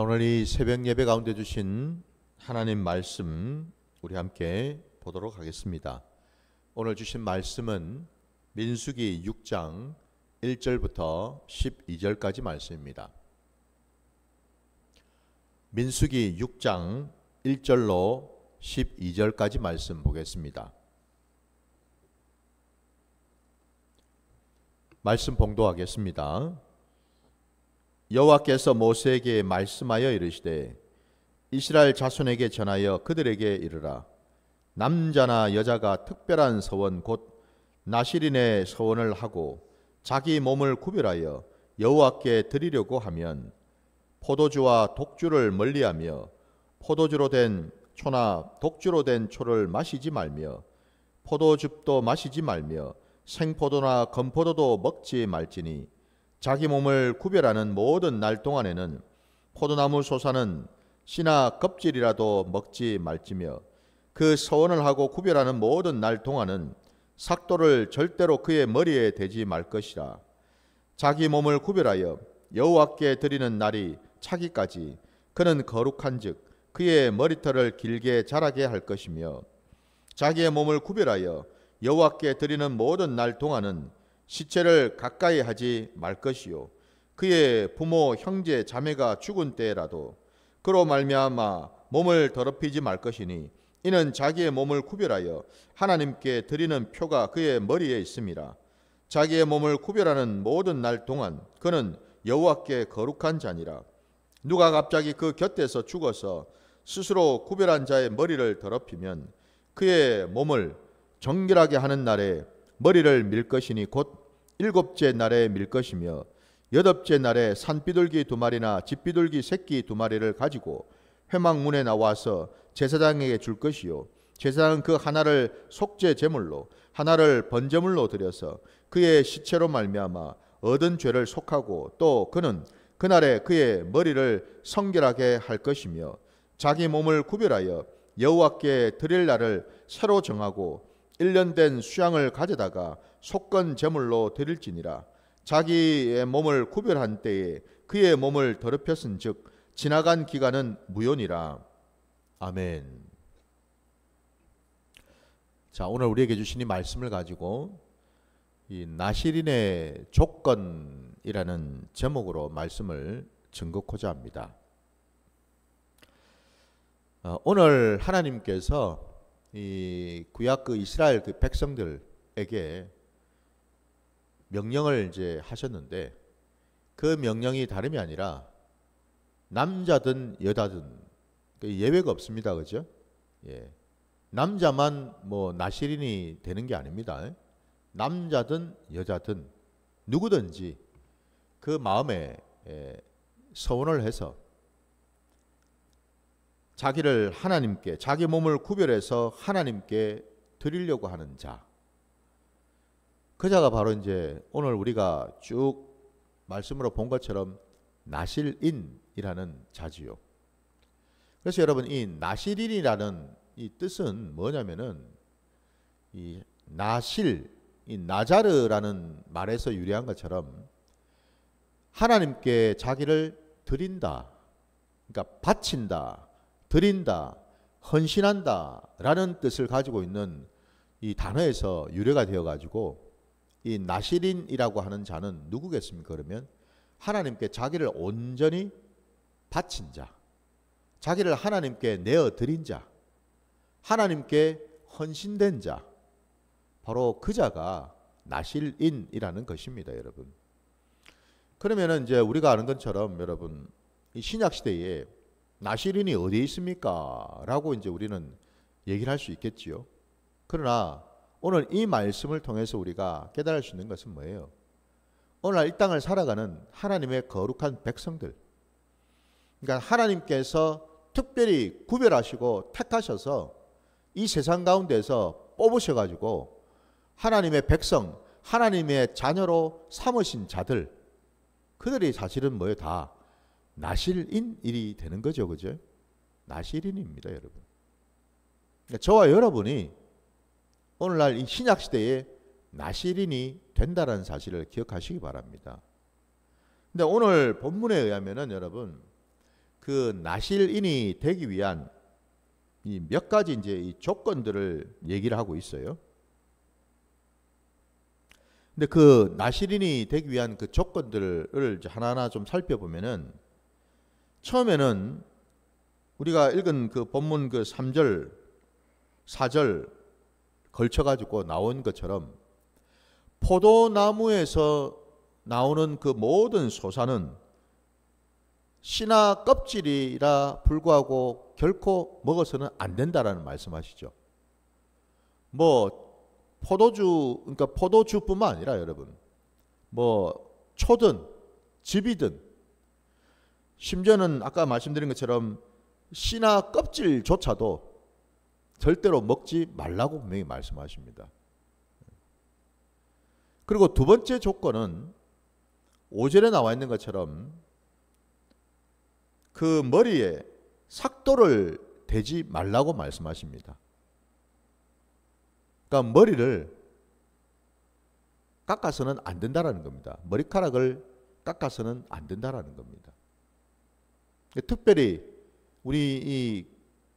자, 오늘 이 새벽 예배 가운데 주신 하나님 말씀 우리 함께 보도록 하겠습니다. 오늘 주신 말씀은 민수기 6장 1절부터 12절까지 말씀입니다. 민수기 6장 1절로 12절까지 말씀 보겠습니다. 말씀 봉독하겠습니다. 여호와께서 모세에게 말씀하여 이르시되 이스라엘 자손에게 전하여 그들에게 이르라. 남자나 여자가 특별한 서원 곧 나실인의 서원을 하고 자기 몸을 구별하여 여호와께 드리려고 하면 포도주와 독주를 멀리하며 포도주로 된 초나 독주로 된 초를 마시지 말며 포도즙도 마시지 말며 생포도나 건포도도 먹지 말지니 자기 몸을 구별하는 모든 날 동안에는 포도나무 솟아는 씨나 껍질이라도 먹지 말지며 그 서원을 하고 구별하는 모든 날 동안은 삭도를 절대로 그의 머리에 대지 말 것이라. 자기 몸을 구별하여 여호와께 드리는 날이 차기까지 그는 거룩한즉 그의 머리털을 길게 자라게 할 것이며 자기의 몸을 구별하여 여호와께 드리는 모든 날 동안은 시체를 가까이 하지 말 것이요 그의 부모 형제 자매가 죽은 때라도 그로 말미암아 몸을 더럽히지 말 것이니 이는 자기의 몸을 구별하여 하나님께 드리는 표가 그의 머리에 있음이라. 자기의 몸을 구별하는 모든 날 동안 그는 여호와께 거룩한 자니라. 누가 갑자기 그 곁에서 죽어서 스스로 구별한 자의 머리를 더럽히면 그의 몸을 정결하게 하는 날에 머리를 밀 것이니 곧 일곱째 날에 밀 것이며 여덟째 날에 산비둘기 2마리나 집비둘기 새끼 2마리를 가지고 회막문에 나와서 제사장에게 줄 것이요 제사장은 그 하나를 속죄 제물로 하나를 번제물로 드려서 그의 시체로 말미암아 얻은 죄를 속하고 또 그는 그날에 그의 머리를 성결하게 할 것이며 자기 몸을 구별하여 여호와께 드릴 날을 새로 정하고 1년 된 수양을 가져다가 속건 제물로 드릴지니라. 자기의 몸을 구별한 때에 그의 몸을 더럽혔은즉 지나간 기간은 무효니라. 아멘. 자, 오늘 우리에게 주신 이 말씀을 가지고 이 나실인의 조건이라는 제목으로 말씀을 증거코자 합니다. 오늘 하나님께서 이 구약 그 이스라엘 그 백성들에게 명령을 이제 하셨는데 그 명령이 다름이 아니라 남자든 여자든 예외가 없습니다. 그죠? 예. 남자만 뭐 나실인이 되는 게 아닙니다. 남자든 여자든 누구든지 그 마음에 서원을 해서 자기를 하나님께 자기 몸을 구별해서 하나님께 드리려고 하는 자, 그 자가 바로 이제 오늘 우리가 쭉 말씀으로 본 것처럼 나실인이라는 자지요. 그래서 여러분 이 나실인이라는 이 뜻은 뭐냐면은 이 나실, 이 나자르라는 말에서 유래한 것처럼 하나님께 자기를 드린다, 그러니까 바친다, 드린다, 헌신한다 라는 뜻을 가지고 있는 이 단어에서 유래가 되어 가지고 이 나실인이라고 하는 자는 누구겠습니까? 그러면 하나님께 자기를 온전히 바친 자, 자기를 하나님께 내어 드린 자, 하나님께 헌신된 자, 바로 그 자가 나실인이라는 것입니다, 여러분. 그러면은 이제 우리가 아는 것처럼 여러분 이 신약 시대에 나실인이 어디에 있습니까? 라고 이제 우리는 얘기를 할 수 있겠지요. 그러나 오늘 이 말씀을 통해서 우리가 깨달을 수 있는 것은 뭐예요? 오늘날 이 땅을 살아가는 하나님의 거룩한 백성들, 그러니까 하나님께서 특별히 구별하시고 택하셔서 이 세상 가운데서 뽑으셔가지고 하나님의 백성, 하나님의 자녀로 삼으신 자들, 그들이 사실은 뭐예요? 다 나실인이 되는 거죠. 그죠? 나실인입니다, 여러분. 그러니까 저와 여러분이 오늘날 이 신약 시대에 나실인이 된다는 사실을 기억하시기 바랍니다. 근데 오늘 본문에 의하면은 여러분 그 나실인이 되기 위한 이 몇 가지 이제 이 조건들을 얘기를 하고 있어요. 근데 그 나실인이 되기 위한 그 조건들을 이제 하나하나 좀 살펴보면은 처음에는 우리가 읽은 그 본문 그 3절, 4절 걸쳐 가지고 나온 것처럼 포도나무에서 나오는 그 모든 소사는 씨나 껍질이라 불구하고 결코 먹어서는 안 된다라는 말씀하시죠. 뭐 포도주, 그러니까 포도주뿐만 아니라 여러분, 뭐 초든 즙이든 심지어는 아까 말씀드린 것처럼 씨나 껍질조차도 절대로 먹지 말라고 분명히 말씀하십니다. 그리고 두 번째 조건은 5절에 나와 있는 것처럼 그 머리에 삭도를 대지 말라고 말씀하십니다. 그러니까 머리를 깎아서는 안 된다라는 겁니다. 머리카락을 깎아서는 안 된다라는 겁니다. 특별히 우리 이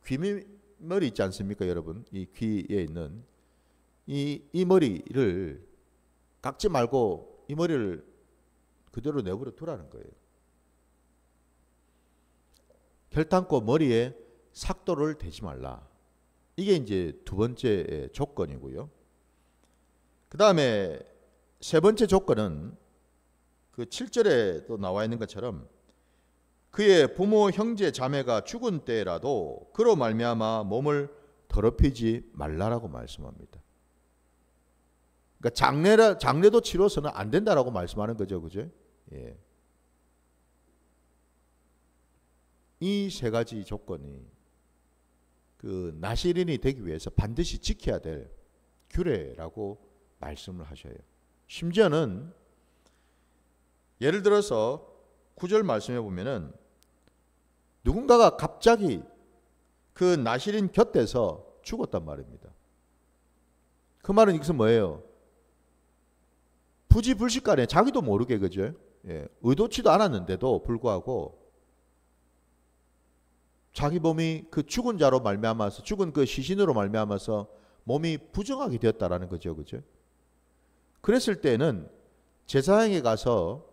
귀머리 있지 않습니까, 여러분? 이 귀에 있는 이 머리를 깎지 말고 이 머리를 그대로 내버려 두라는 거예요. 결단코 머리에 삭도를 대지 말라. 이게 이제 두 번째 조건이고요. 그 다음에 세 번째 조건은 그 7절에 또 나와 있는 것처럼 그의 부모 형제 자매가 죽은 때라도 그로 말미암아 몸을 더럽히지 말라라고 말씀합니다. 그러니까 장례도 치러서는 안 된다라고 말씀하는 거죠, 그죠? 예. 이 세 가지 조건이 그 나실인이 되기 위해서 반드시 지켜야 될 규례라고 말씀을 하셔요. 심지어는 예를 들어서 9절 말씀해 보면은 누군가가 갑자기 그 나실인 곁에서 죽었단 말입니다. 그 말은 이것은 뭐예요? 부지불식간에 자기도 모르게, 그죠? 예, 의도치도 않았는데도 불구하고 자기 몸이 그 죽은 자로 말미암아서, 죽은 그 시신으로 말미암아서 몸이 부정하게 되었다라는 거죠, 그죠? 그랬을 때는 제사장에 가서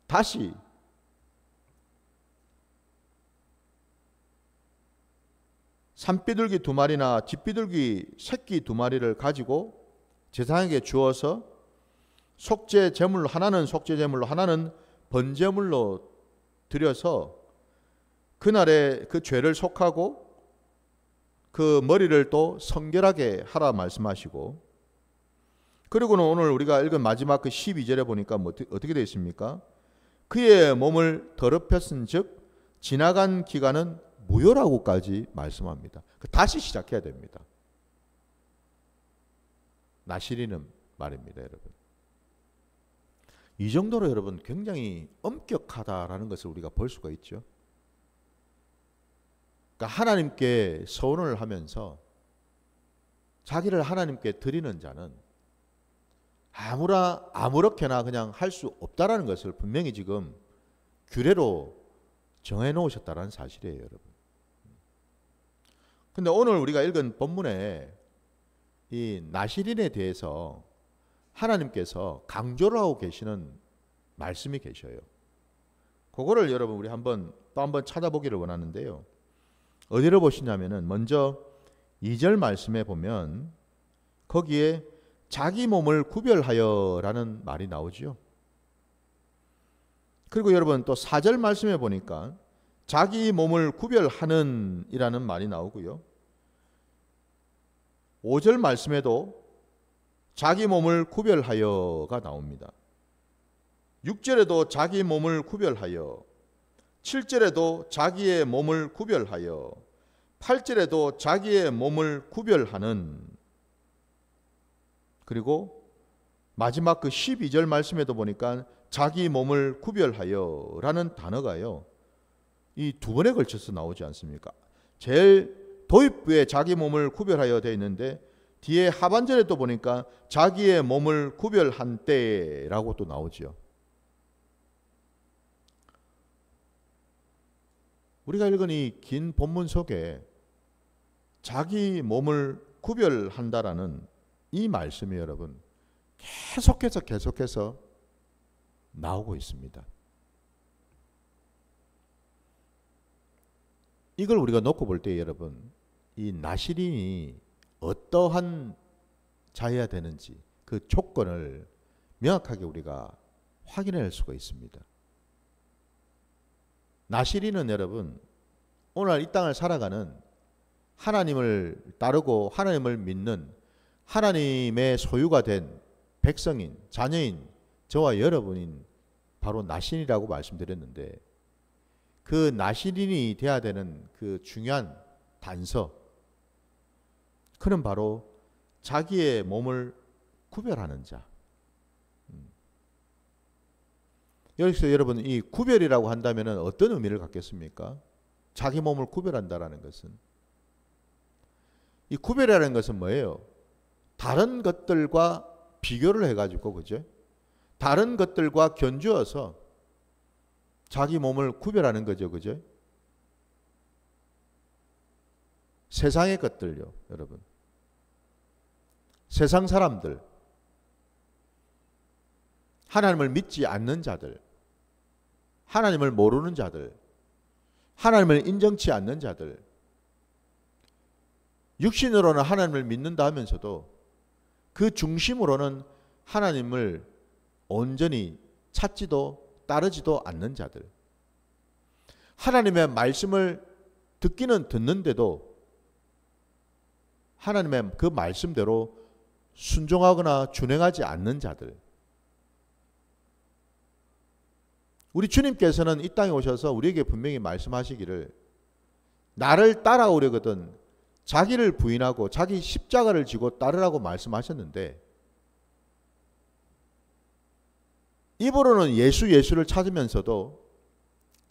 다시 산비둘기 2마리나 뒷비둘기 새끼 2마리를 가지고 제사장에게 주어서 속죄 제물로, 하나는 속죄 제물로, 하나는 번제물로 드려서 그날에 그 죄를 속하고 그 머리를 또 성결하게 하라 말씀하시고, 그리고는 오늘 우리가 읽은 마지막 그 12절에 보니까 뭐 어떻게 되어 있습니까? 그의 몸을 더럽혔은즉 지나간 기간은 무효라고까지 말씀합니다. 다시 시작해야 됩니다. 나실이는 말입니다, 여러분. 이 정도로 여러분 굉장히 엄격하다라는 것을 우리가 볼 수가 있죠. 그러니까 하나님께 서원을 하면서 자기를 하나님께 드리는 자는 아무렇게나 그냥 할 수 없다라는 것을 분명히 지금 규례로 정해 놓으셨다는 사실이에요, 여러분. 근데 오늘 우리가 읽은 본문에 이 나실인에 대해서 하나님께서 강조를 하고 계시는 말씀이 계셔요. 그거를 여러분 우리 또 한번 찾아보기를 원하는데요. 어디를 보시냐면은 먼저 2절 말씀에 보면 거기에 자기 몸을 구별하여라는 말이 나오죠. 그리고 여러분 또 4절 말씀에 보니까 자기 몸을 구별하는 이라는 말이 나오고요. 5절 말씀에도 자기 몸을 구별하여가 나옵니다. 6절에도 자기 몸을 구별하여, 7절에도 자기의 몸을 구별하여, 8절에도 자기의 몸을 구별하는, 그리고 마지막 그 12절 말씀에도 보니까 자기 몸을 구별하여 라는 단어가요, 이 두 번에 걸쳐서 나오지 않습니까? 제일 도입부에 자기 몸을 구별하여 되어 있는데 뒤에 하반절에 또 보니까 자기의 몸을 구별한 때라고 또 나오죠. 우리가 읽은 이 긴 본문 속에 자기 몸을 구별한다라는 이 말씀이 여러분 계속해서 나오고 있습니다. 이걸 우리가 놓고 볼 때 여러분, 이 나시린이 어떠한 자여야 되는지 그 조건을 명확하게 우리가 확인할 수가 있습니다. 나시린은 여러분, 오늘 이 땅을 살아가는 하나님을 따르고 하나님을 믿는 하나님의 소유가 된 백성인, 자녀인 저와 여러분인 바로 나시린이라고 말씀드렸는데, 그 나시린이 돼야 되는 그 중요한 단서, 그는 바로 자기의 몸을 구별하는 자. 여기서 여러분, 이 구별이라고 한다면 어떤 의미를 갖겠습니까? 자기 몸을 구별한다라는 것은, 이 구별이라는 것은 뭐예요? 다른 것들과 비교를 해가지고, 그죠? 다른 것들과 견주어서 자기 몸을 구별하는 거죠, 그죠? 세상의 것들요, 여러분. 세상 사람들, 하나님을 믿지 않는 자들, 하나님을 모르는 자들, 하나님을 인정치 않는 자들, 육신으로는 하나님을 믿는다 하면서도 그 중심으로는 하나님을 온전히 찾지도 따르지도 않는 자들, 하나님의 말씀을 듣기는 듣는데도 하나님의 그 말씀대로 순종하거나 준행하지 않는 자들. 우리 주님께서는 이 땅에 오셔서 우리에게 분명히 말씀하시기를, 나를 따라오려거든 자기를 부인하고 자기 십자가를 지고 따르라고 말씀하셨는데, 입으로는 예수를 찾으면서도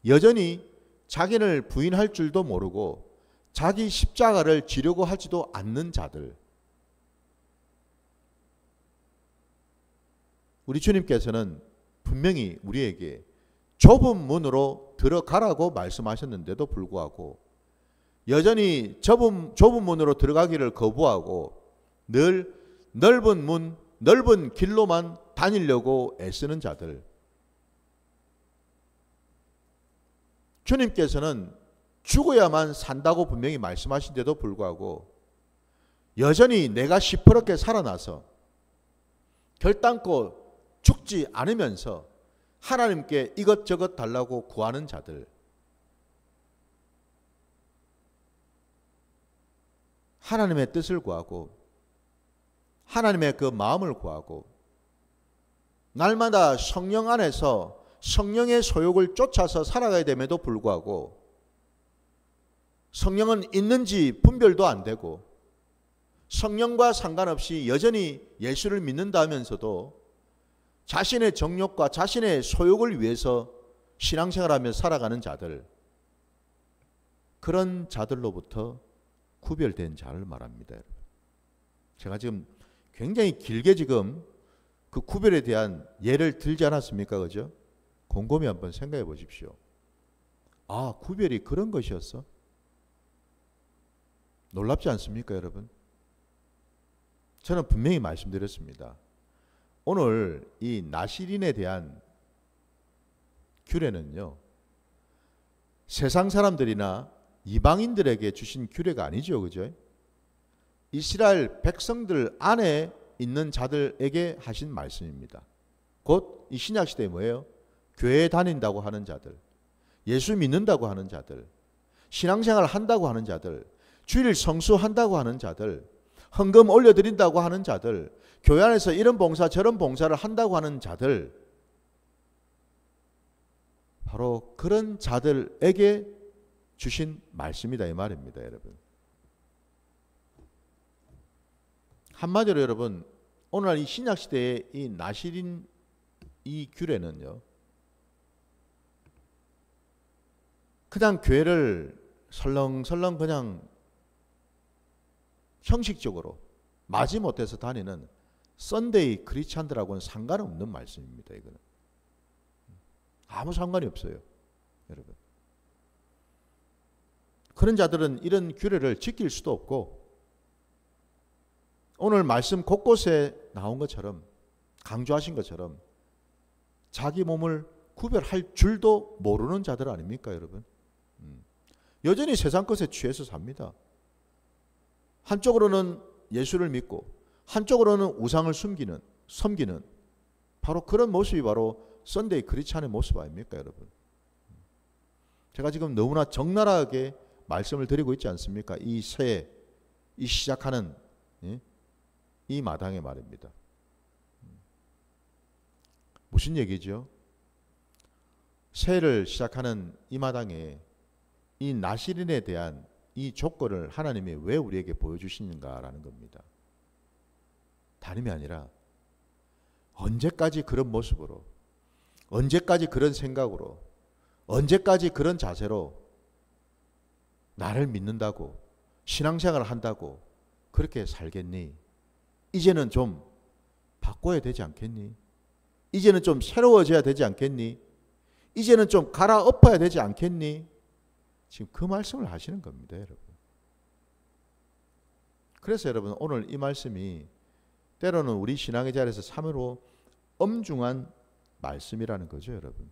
여전히 자기를 부인할 줄도 모르고 자기 십자가를 지려고 하지도 않는 자들. 우리 주님께서는 분명히 우리에게 좁은 문으로 들어가라고 말씀하셨는데도 불구하고 여전히 좁은 문으로 들어가기를 거부하고 늘 넓은 문, 넓은 길로만 다니려고 애쓰는 자들. 주님께서는 죽어야만 산다고 분명히 말씀하신데도 불구하고 여전히 내가 시퍼렇게 살아나서 결단코 죽지 않으면서 하나님께 이것저것 달라고 구하는 자들. 하나님의 뜻을 구하고 하나님의 그 마음을 구하고 날마다 성령 안에서 성령의 소욕을 쫓아서 살아가야 됨에도 불구하고 성령은 있는지 분별도 안 되고 성령과 상관없이 여전히 예수를 믿는다 하면서도 자신의 정욕과 자신의 소욕을 위해서 신앙생활하며 살아가는 자들, 그런 자들로부터 구별된 자를 말합니다. 제가 지금 굉장히 길게 지금 그 구별에 대한 예를 들지 않았습니까? 그죠? 곰곰이 한번 생각해 보십시오. 아, 구별이 그런 것이었어? 놀랍지 않습니까, 여러분? 저는 분명히 말씀드렸습니다. 오늘 이 나시린에 대한 규례는요, 세상 사람들이나 이방인들에게 주신 규례가 아니죠, 그죠? 이스라엘 백성들 안에 있는 자들에게 하신 말씀입니다. 곧 이 신약 시대에 뭐예요? 교회에 다닌다고 하는 자들, 예수 믿는다고 하는 자들, 신앙생활 한다고 하는 자들, 주일 성수한다고 하는 자들, 헌금 올려드린다고 하는 자들, 교회 안에서 이런 봉사 저런 봉사를 한다고 하는 자들, 바로 그런 자들에게 주신 말씀이다 이 말입니다, 여러분. 한마디로 여러분, 오늘 이 신약 시대의 이 나시린 이 규례는요, 그냥 교회를 설렁설렁 그냥 형식적으로 마지못해서 다니는 썬데이 크리스찬들하고는 상관없는 말씀입니다. 이거는 아무 상관이 없어요, 여러분. 그런 자들은 이런 규례를 지킬 수도 없고 오늘 말씀 곳곳에 나온 것처럼 강조하신 것처럼 자기 몸을 구별할 줄도 모르는 자들 아닙니까 여러분? 여전히 세상 것에 취해서 삽니다. 한쪽으로는 예수를 믿고 한쪽으로는 우상을 섬기는 바로 그런 모습이 바로 썬데이 크리스찬의 모습 아닙니까 여러분? 제가 지금 너무나 적나라하게 말씀을 드리고 있지 않습니까? 이 새해 이 시작하는 이 마당에 말입니다. 무슨 얘기죠? 새해를 시작하는 이 마당에 이 나실인에 대한 이 조건을 하나님이 왜 우리에게 보여주시는가라는 겁니다. 다름이 아니라 언제까지 그런 모습으로, 언제까지 그런 생각으로, 언제까지 그런 자세로 나를 믿는다고, 신앙생활을 한다고 그렇게 살겠니? 이제는 좀 바꿔야 되지 않겠니? 이제는 좀 새로워져야 되지 않겠니? 이제는 좀 갈아엎어야 되지 않겠니? 지금 그 말씀을 하시는 겁니다, 여러분. 그래서 여러분 오늘 이 말씀이 때로는 우리 신앙의 자리에서 참으로 엄중한 말씀이라는 거죠, 여러분.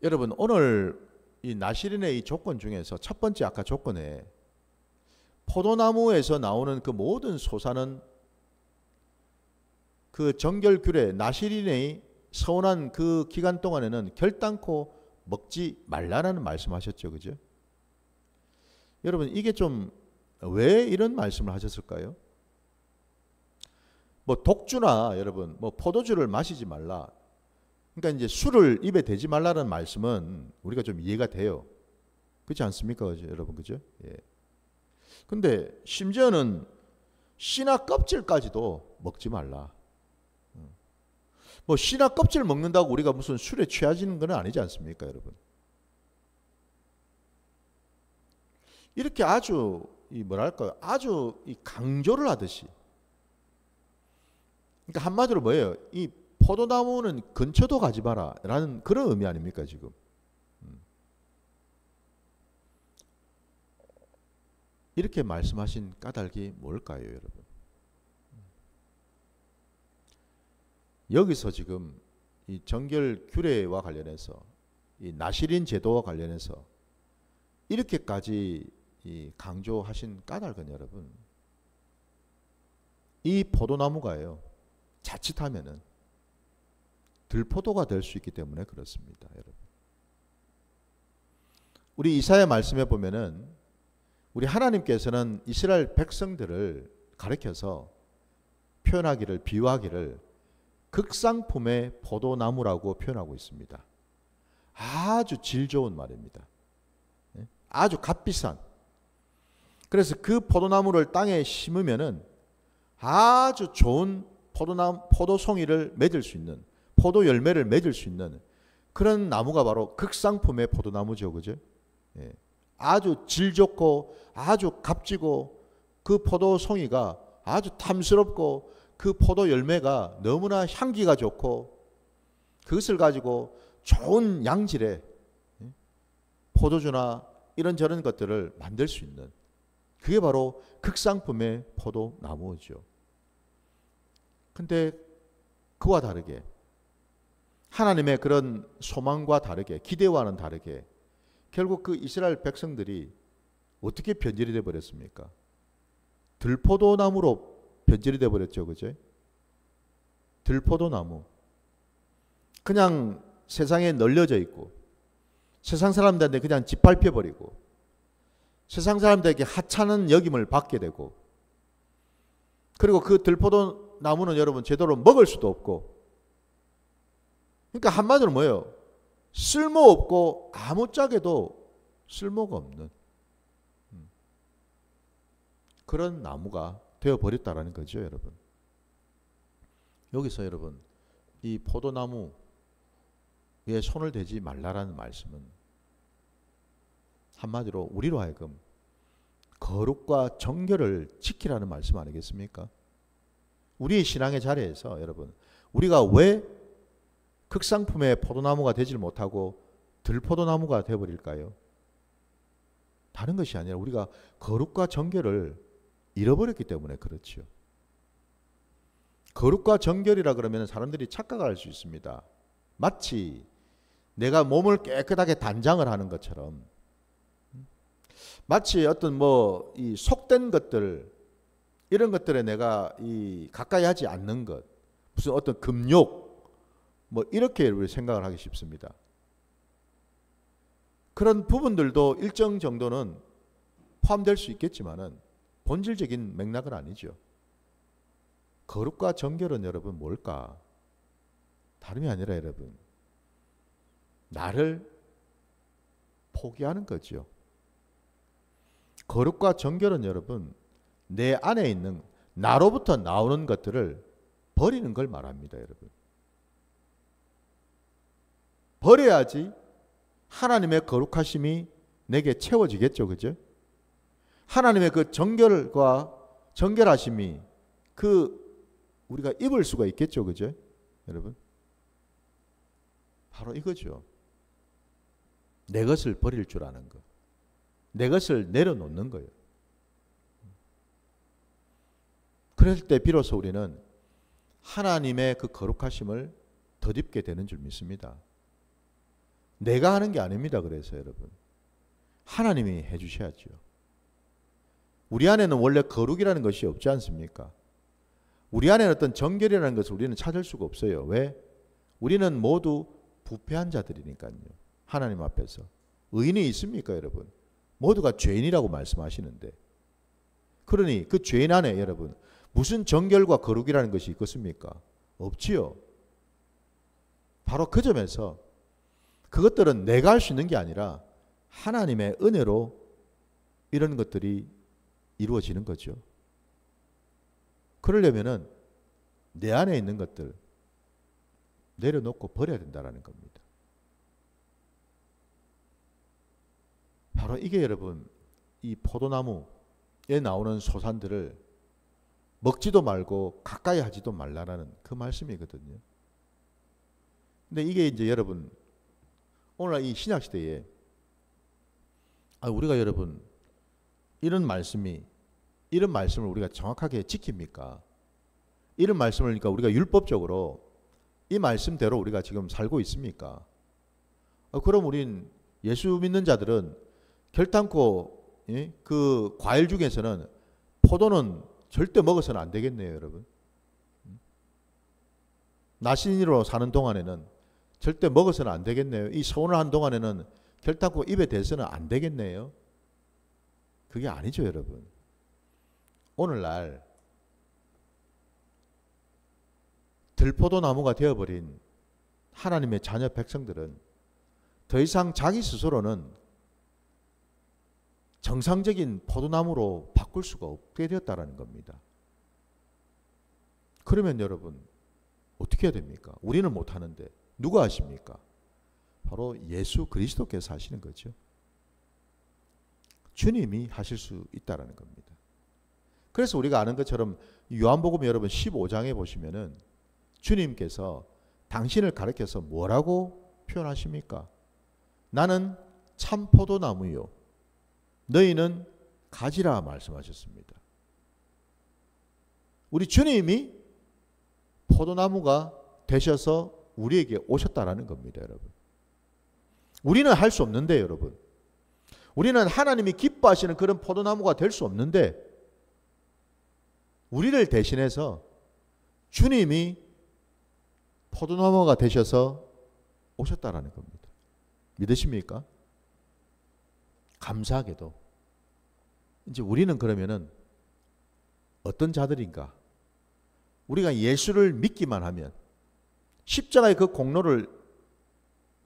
여러분 오늘 이 나실인의 이 조건 중에서 첫 번째 아까 조건에 포도나무에서 나오는 그 모든 소사는 그 정결규례 나실인의 서원한 그 기간 동안에는 결단코 먹지 말라라는 말씀하셨죠, 그죠? 여러분 이게 좀 왜 이런 말씀을 하셨을까요? 뭐 독주나 여러분 뭐 포도주를 마시지 말라. 그러니까 이제 술을 입에 대지 말라는 말씀은 우리가 좀 이해가 돼요. 그렇지 않습니까, 그죠? 여러분 그죠? 예. 근데 심지어는 씨나 껍질까지도 먹지 말라. 뭐 씨나 껍질 먹는다고 우리가 무슨 술에 취하지는 건 아니지 않습니까, 여러분? 이렇게 아주 이 뭐랄까요? 아주 이 강조를 하듯이. 그러니까 한마디로 뭐예요? 이 포도나무는 근처도 가지 마라라는 그런 의미 아닙니까, 지금? 이렇게 말씀하신 까닭이 뭘까요, 여러분? 여기서 지금 이 정결 규례와 관련해서 이 나실인 제도와 관련해서 이렇게까지 이 강조하신 까닭은 여러분 이 포도나무가요 자칫하면은 들포도가 될 수 있기 때문에 그렇습니다, 여러분. 우리 이사야 말씀에 보면은 우리 하나님께서는 이스라엘 백성들을 가리켜서 표현하기를 비유하기를 극상품의 포도나무라고 표현하고 있습니다. 아주 질 좋은 말입니다. 아주 값비싼. 그래서 그 포도나무를 땅에 심으면은 아주 좋은 포도송이를 맺을 수 있는, 포도 열매를 맺을 수 있는 그런 나무가 바로 극상품의 포도나무죠, 그죠? 예. 아주 질 좋고 아주 값지고 그 포도송이가 아주 탐스럽고 그 포도 열매가 너무나 향기가 좋고 그것을 가지고 좋은 양질의 포도주나 이런저런 것들을 만들 수 있는 그게 바로 극상품의 포도나무죠. 근데 그와 다르게 하나님의 그런 소망과 다르게 기대와는 다르게 결국 그 이스라엘 백성들이 어떻게 변질이 되어 버렸습니까? 들포도나무로 변질이 되어 버렸죠, 그죠? 들포도나무. 그냥 세상에 널려져 있고 세상 사람들한테 그냥 짓밟혀 버리고 세상 사람들에게 하찮은 역임을 받게 되고 그리고 그 들포도나무는 여러분 제대로 먹을 수도 없고 그러니까 한마디로 뭐예요? 쓸모없고 아무짝에도 쓸모가 없는 그런 나무가 되어버렸다라는 거죠, 여러분. 여기서 여러분 이 포도나무에 손을 대지 말라라는 말씀은 한마디로 우리로 하여금 거룩과 정결을 지키라는 말씀 아니겠습니까? 우리의 신앙의 자리에서 여러분 우리가 왜 극상품의 포도나무가 되질 못하고 들포도나무가 되어버릴까요? 다른 것이 아니라 우리가 거룩과 정결을 잃어버렸기 때문에 그렇지요. 거룩과 정결이라 그러면 사람들이 착각할 수 있습니다. 마치 내가 몸을 깨끗하게 단장을 하는 것처럼, 마치 어떤 이 속된 것들, 이런 것들에 내가 가까이 하지 않는 것, 무슨 어떤 금욕, 이렇게 우리 생각을 하기 쉽습니다. 그런 부분들도 일정 정도는 포함될 수 있겠지만은 본질적인 맥락은 아니죠. 거룩과 정결은 여러분 뭘까? 다름이 아니라 여러분, 나를 포기하는 거죠. 거룩과 정결은 여러분, 내 안에 있는 나로부터 나오는 것들을 버리는 걸 말합니다, 여러분. 버려야지 하나님의 거룩하심이 내게 채워지겠죠, 그죠? 하나님의 그 정결과 정결하심이 우리가 입을 수가 있겠죠, 그죠? 여러분, 바로 이거죠. 내 것을 버릴 줄 아는 것, 내 것을 내려놓는 거예요. 그럴 때 비로소 우리는 하나님의 그 거룩하심을 덧입게 되는 줄 믿습니다. 내가 하는 게 아닙니다. 그래서 여러분, 하나님이 해주셔야죠. 우리 안에는 원래 거룩이라는 것이 없지 않습니까? 우리 안에는 어떤 정결이라는 것을 우리는 찾을 수가 없어요. 왜? 우리는 모두 부패한 자들이니까요. 하나님 앞에서. 의인이 있습니까, 여러분? 모두가 죄인이라고 말씀하시는데, 그러니 그 죄인 안에 여러분 무슨 정결과 거룩이라는 것이 있겠습니까? 없지요. 바로 그 점에서 그것들은 내가 할 수 있는 게 아니라 하나님의 은혜로 이런 것들이 이루어지는 거죠. 그러려면은 내 안에 있는 것들 내려놓고 버려야 된다는 겁니다. 바로 이게 여러분, 이 포도나무에 나오는 소산들을 먹지도 말고 가까이 하지도 말라라는 그 말씀이거든요. 근데 이게 이제 여러분, 오늘날 이 신약 시대에 우리가 여러분 이런 말씀을 우리가 정확하게 지킵니까? 이런 말씀을 그러니까 우리가 율법적으로 이 말씀대로 우리가 지금 살고 있습니까? 그럼 우린 예수 믿는 자들은 결단코 그 과일 중에서는 포도는 절대 먹어서는 안 되겠네요, 여러분. 나신이로 사는 동안에는 절대 먹어서는 안 되겠네요. 이 서운을 한 동안에는 결단코 입에 대서는 안 되겠네요. 그게 아니죠, 여러분. 오늘날 들포도나무가 되어버린 하나님의 자녀 백성들은 더 이상 자기 스스로는 정상적인 포도나무로 바꿀 수가 없게 되었다는 겁니다. 그러면 여러분 어떻게 해야 됩니까? 우리는 못하는데 누가 하십니까? 바로 예수 그리스도께서 하시는 거죠. 주님이 하실 수 있다는 겁니다. 그래서 우리가 아는 것처럼 요한복음 여러분 15장에 보시면은 주님께서 당신을 가리켜서 뭐라고 표현하십니까? 나는 참 포도나무요, 너희는 가지라 말씀하셨습니다. 우리 주님이 포도나무가 되셔서 우리에게 오셨다라는 겁니다, 여러분. 우리는 할 수 없는데, 여러분. 우리는 하나님이 기뻐하시는 그런 포도나무가 될 수 없는데, 우리를 대신해서 주님이 포도나무가 되셔서 오셨다라는 겁니다. 믿으십니까? 감사하게도 이제 우리는 그러면은 어떤 자들인가? 우리가 예수를 믿기만 하면, 십자가의 그 공로를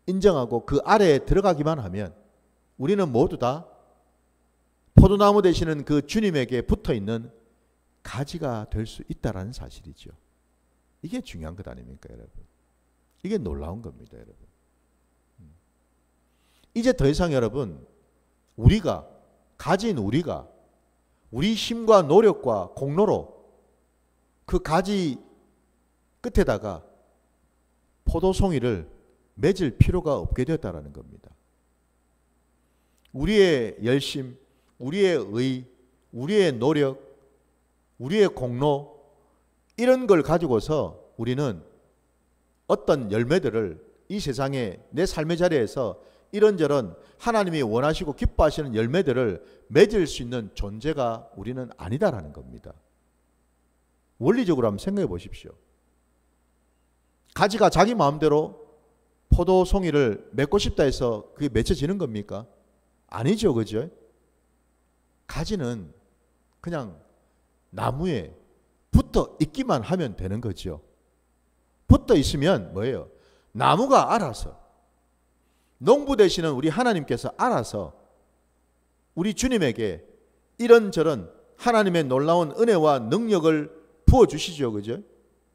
인정하고 그 아래에 들어가기만 하면 우리는 모두 다 포도나무 되시는 그 주님에게 붙어있는 가지가 될 수 있다는 사실이죠. 이게 중요한 것 아닙니까, 여러분? 이게 놀라운 겁니다, 여러분. 이제 더 이상 여러분, 우리가 가진 우리 힘과 노력과 공로로 그 가지 끝에다가 포도송이를 맺을 필요가 없게 되었다는 겁니다. 우리의 열심, 우리의 의, 우리의 노력, 우리의 공로, 이런 걸 가지고서 우리는 어떤 열매들을 이 세상에 내 삶의 자리에서 이런저런 하나님이 원하시고 기뻐하시는 열매들을 맺을 수 있는 존재가 우리는 아니다라는 겁니다. 원리적으로 한번 생각해 보십시오. 가지가 자기 마음대로 포도송이를 맺고 싶다 해서 그게 맺혀지는 겁니까? 아니죠, 그죠? 가지는 그냥 나무에 붙어 있기만 하면 되는 거죠. 붙어 있으면 뭐예요? 나무가 알아서, 농부 되시는 우리 하나님께서 알아서 우리 주님에게 이런저런 하나님의 놀라운 은혜와 능력을 부어주시죠, 그죠?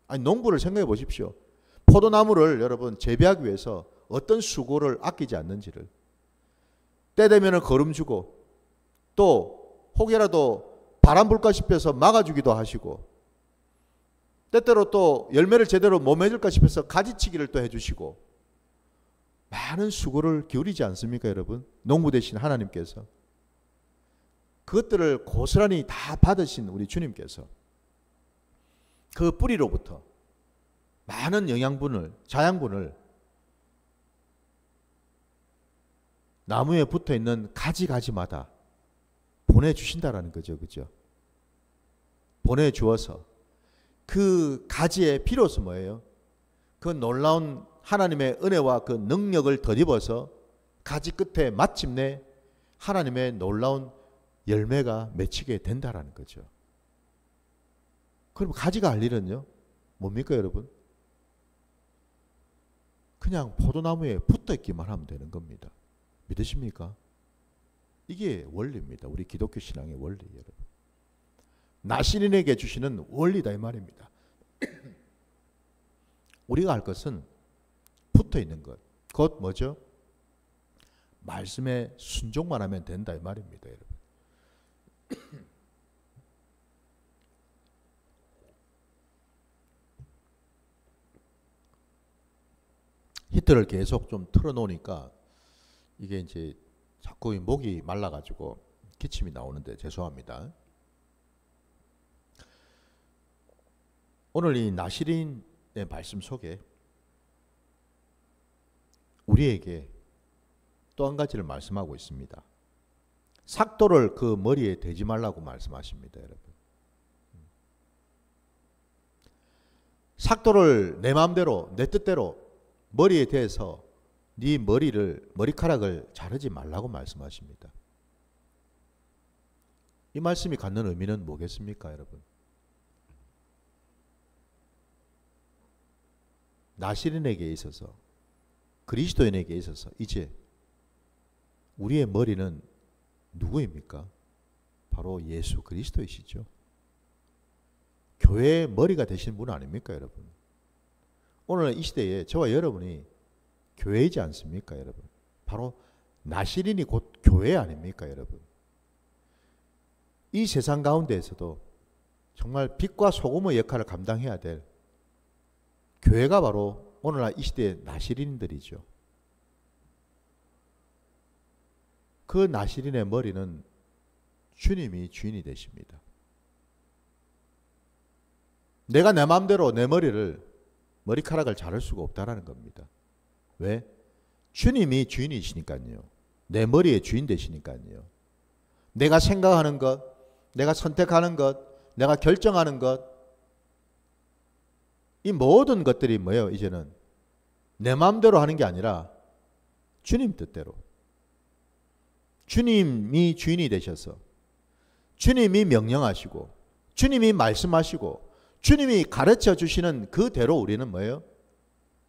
아니, 농부를 생각해 보십시오. 포도나무를 여러분 재배하기 위해서 어떤 수고를 아끼지 않는지를, 때 되면 거름 주고, 또 혹여라도 바람 불까 싶어서 막아주기도 하시고, 때때로 또 열매를 제대로 못 맺을까 싶어서 가지치기를 또 해주시고, 많은 수고를 기울이지 않습니까, 여러분? 농부 되신 하나님께서. 그것들을 고스란히 다 받으신 우리 주님께서 그 뿌리로부터 많은 영양분을, 자양분을 나무에 붙어 있는 가지가지마다 보내주신다라는 거죠, 그죠? 보내주어서 그 가지의 비로소 뭐예요? 그 놀라운 하나님의 은혜와 그 능력을 덧입어서 가지 끝에 마침내 하나님의 놀라운 열매가 맺히게 된다라는 거죠. 그럼 가지가 할 일은요? 뭡니까, 여러분? 그냥 포도나무에 붙어 있기만 하면 되는 겁니다. 믿으십니까? 이게 원리입니다. 우리 기독교 신앙의 원리, 여러분. 나시린에게 주시는 원리다 이 말입니다. 우리가 할 것은 붙어 있는 것. 그것 뭐죠? 말씀에 순종만 하면 된다 이 말입니다, 여러분. 히터를 계속 좀 틀어놓으니까 이게 이제 자꾸 목이 말라가지고 기침이 나오는데 죄송합니다. 오늘 이 나시린의 말씀 속에 우리에게 또 한 가지를 말씀하고 있습니다. 삭도를 그 머리에 대지 말라고 말씀하십니다, 여러분. 삭도를 내 마음대로, 내 뜻대로 머리에 대서 네 머리카락을 자르지 말라고 말씀하십니다. 이 말씀이 갖는 의미는 뭐겠습니까, 여러분? 나시린에게 있어서, 그리스도인에게 있어서 이제 우리의 머리는 누구입니까? 바로 예수 그리스도이시죠. 교회의 머리가 되신 분 아닙니까, 여러분? 오늘 이 시대에 저와 여러분이 교회이지 않습니까, 여러분? 바로 나시린이 곧 교회 아닙니까, 여러분? 이 세상 가운데에서도 정말 빛과 소금의 역할을 감당해야 될 교회가 바로 오늘날 이 시대의 나시린들이죠. 그 나시린의 머리는 주님이 주인이 되십니다. 내가 내 마음대로 내 머리카락을 자를 수가 없다라는 겁니다. 왜? 주님이 주인이시니까요. 내 머리의 주인 되시니까요. 내가 생각하는 것, 내가 선택하는 것, 내가 결정하는 것, 이 모든 것들이 뭐예요? 이제는 내 마음대로 하는 게 아니라 주님 뜻대로. 주님이 주인이 되셔서 주님이 명령하시고 주님이 말씀하시고 주님이 가르쳐 주시는 그대로 우리는 뭐예요?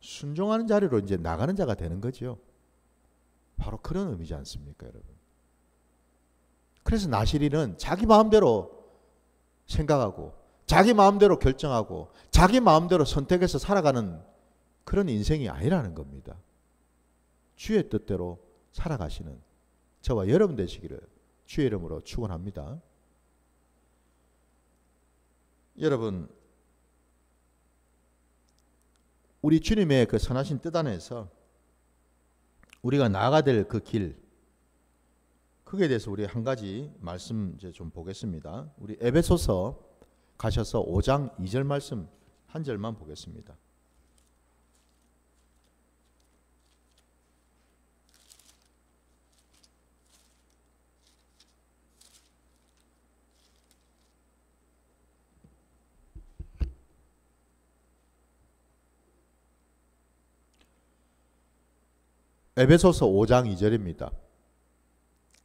순종하는 자리로 이제 나가는 자가 되는 거죠. 바로 그런 의미지 않습니까, 여러분? 그래서 나시린은 자기 마음대로 생각하고 자기 마음대로 결정하고 자기 마음대로 선택해서 살아가는 그런 인생이 아니라는 겁니다. 주의 뜻대로 살아가시는 저와 여러분 되시기를 주의 이름으로 축원합니다. 여러분, 우리 주님의 그 선하신 뜻 안에서 우리가 나아가야 될 그 길, 거기에 대해서 우리 한 가지 말씀 이제 좀 보겠습니다. 우리 에베소서 가셔서 5장 2절 말씀 한 절만 보겠습니다. 에베소서 5장 2절입니다.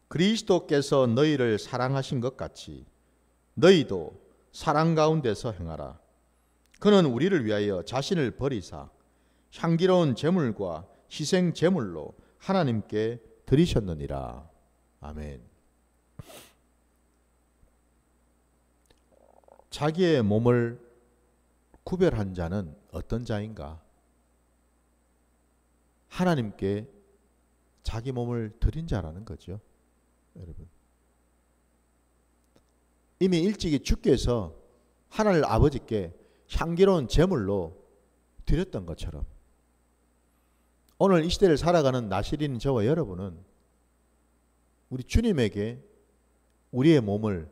그리스도께서 너희를 사랑하신 것 같이 너희도 사랑 가운데서 행하라. 그는 우리를 위하여 자신을 버리사 향기로운 제물과 희생 제물로 하나님께 드리셨느니라. 아멘. 자기의 몸을 구별한 자는 어떤 자인가? 하나님께 자기 몸을 드린 자라는 거죠. 여러분, 이미 일찍이 주께서 하나님 아버지께 향기로운 제물로 드렸던 것처럼 오늘 이 시대를 살아가는 나시린 저와 여러분은 우리 주님에게 우리의 몸을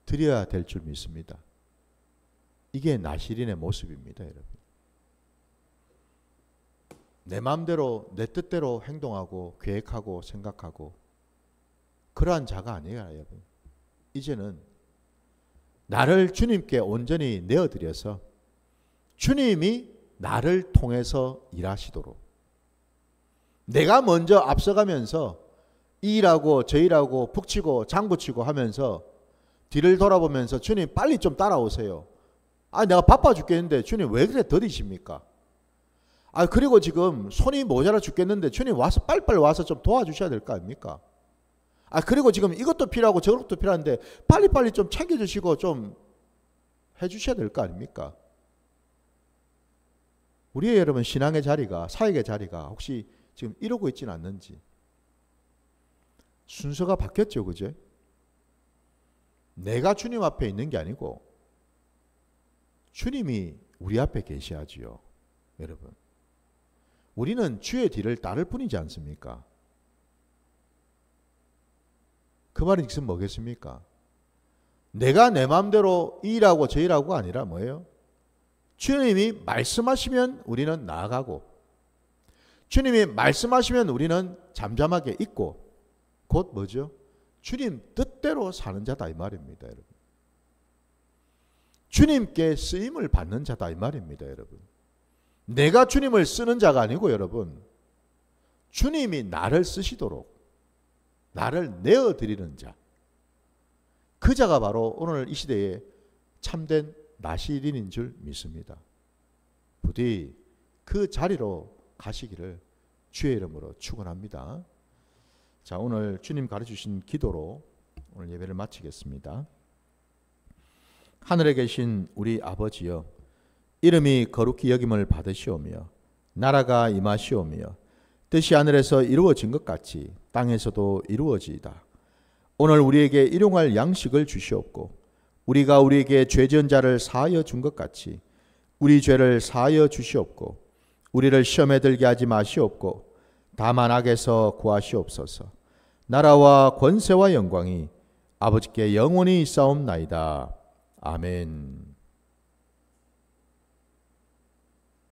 드려야 될 줄 믿습니다. 이게 나시린의 모습입니다, 여러분. 내 마음대로 내 뜻대로 행동하고 계획하고 생각하고 그러한 자가 아니에요, 여러분. 이제는 나를 주님께 온전히 내어드려서 주님이 나를 통해서 일하시도록, 내가 먼저 앞서가면서 이 일하고 저 일하고 북치고 장구치고 하면서 뒤를 돌아보면서 주님 빨리 좀 따라오세요. 아, 내가 바빠 죽겠는데 주님 왜 그래 더디십니까? 아, 그리고 지금 손이 모자라 죽겠는데 주님 와서 빨리빨리 와서 좀 도와주셔야 될 거 아닙니까? 아, 그리고 지금 이것도 필요하고 저것도 필요한데 빨리빨리 좀 챙겨주시고 좀 해주셔야 될 거 아닙니까? 우리의 여러분 신앙의 자리가, 사역의 자리가 혹시 지금 이러고 있지는 않는지. 순서가 바뀌었죠, 그죠? 내가 주님 앞에 있는 게 아니고 주님이 우리 앞에 계셔야지요, 여러분. 우리는 주의 뒤를 따를 뿐이지 않습니까? 그 말이 지금 뭐겠습니까? 내가 내 마음대로 이 일하고 저 일하고가 아니라 뭐예요? 주님이 말씀하시면 우리는 나아가고 주님이 말씀하시면 우리는 잠잠하게 있고 곧 뭐죠? 주님 뜻대로 사는 자다 이 말입니다, 여러분. 주님께 쓰임을 받는 자다 이 말입니다, 여러분. 내가 주님을 쓰는 자가 아니고 여러분, 주님이 나를 쓰시도록 나를 내어드리는 자, 그 자가 바로 오늘 이 시대에 참된 나시린인 줄 믿습니다. 부디 그 자리로 가시기를 주의 이름으로 축원합니다. 자, 오늘 주님 가르치신 기도로 오늘 예배를 마치겠습니다. 하늘에 계신 우리 아버지여, 이름이 거룩히 여김을 받으시오며 나라가 임하시오며 뜻이 하늘에서 이루어진 것 같이 땅에서도 이루어지이다. 오늘 우리에게 일용할 양식을 주시옵고 우리가 우리에게 죄 지은 자를 사하여 준 것 같이 우리 죄를 사하여 주시옵고 우리를 시험에 들게 하지 마시옵고 다만 악에서 구하시옵소서. 나라와 권세와 영광이 아버지께 영원히 있사옵나이다. 아멘.